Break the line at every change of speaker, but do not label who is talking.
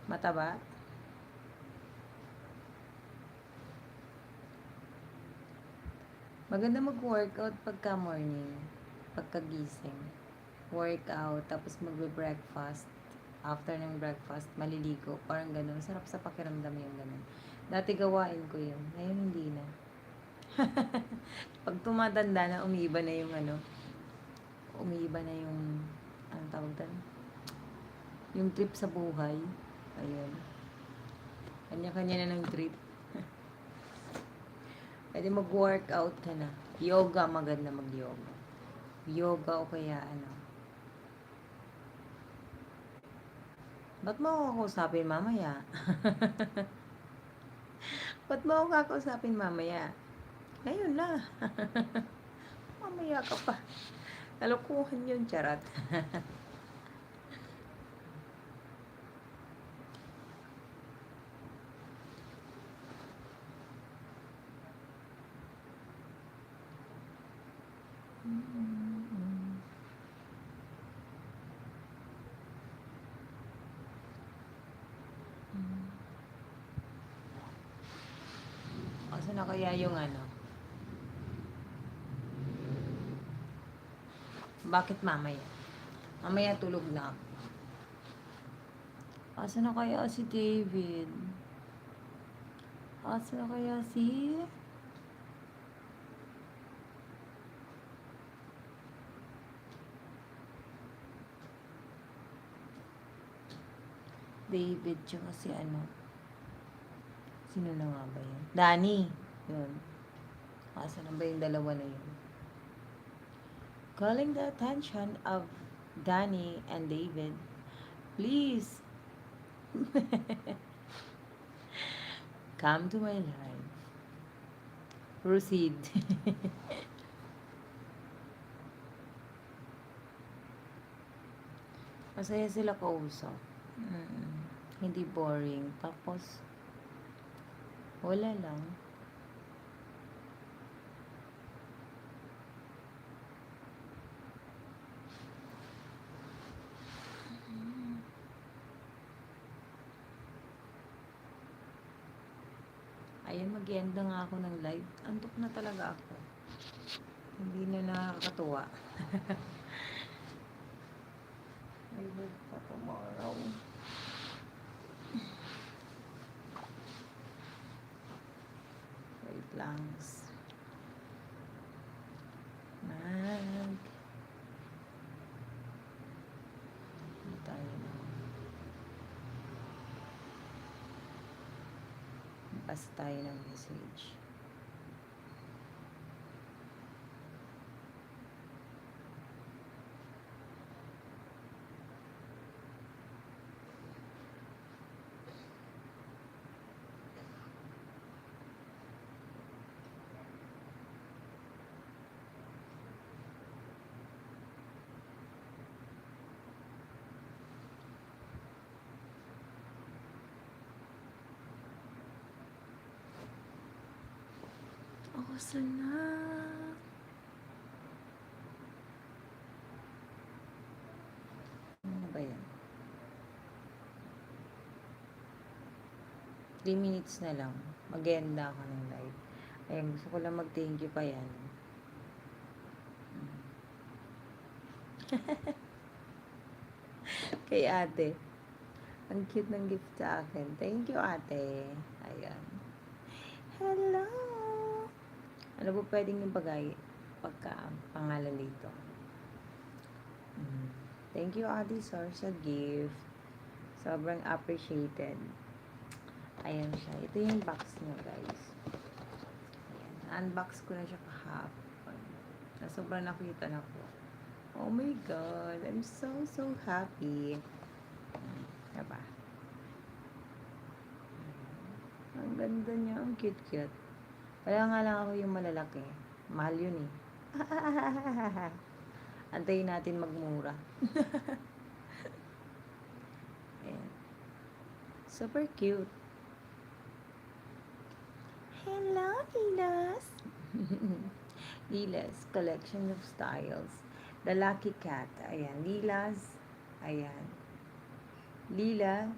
Mataba? Maganda mag-workout pagka morning. Pagkagising. Workout, tapos magbe-breakfast. After ng breakfast, maliligo. Parang ganun. Sarap sa pakiramdam yung ganun. Dati gawain ko yun. Ngayon hindi na. Pag tumatanda na, umiiba na yung ano. Umiiba na yung, anong tawag doon? Yung trip sa buhay. Ayun. Kanya-kanya na ng trip. Pwede mag-workout ka na. Yoga, maganda mag-yoga. Yoga o kaya ano. Ba't mo ako kakausapin mamaya? Ba't mo ako kakausapin mamaya? Ngayon na. Mamaya ka pa. Kalokohan yun, charot. Asa na kaya yung ano? Bakit mamaya? Mamaya tulog na ako. Asa na kaya si David? Asa na kaya si... David, tsaka si ano? Sino na nga ba yun? Danny. Yun. Asa na ba yung dalawa na yun? Calling the attention of Danny and David. Please. Come to my life. Proceed. Masaya sila kausap. Hindi boring. Tapos, wala lang. Ayan, mag-end na nga ako ng live. Antok na talaga ako. Hindi na nakakatuwa. I work pa tomorrow. Wait lang. Mag... Ano tayo na? Basta tayo ng message. Ako sana. Ano ba yan? 3 minutes na lang. Mag-end na ako ng live. Ayun, gusto ko lang mag-thank you pa yan. Kay ate. Ang cute ng gift sa akin. Thank you, ate. Ayan. Hello! Ano po pwedeng yung pagka pangalan dito? Thank you, ate sir, sa gift. Sobrang appreciated. Ayan siya. Ito yung box niya, guys. Ayan. Unbox ko na siya kahapon. Na sobrang nakita na ko. Oh my God. I'm so happy. Diba? Ang ganda niya. Ang cute. Wala nga lang ako yung malalaki. Mahal yun eh. Antayin natin magmura. Ayan. Super cute. Hello, Lilas! Lilas, collection of styles. The Lucky Cat. Ayan, Lilas. Ayan. Lila,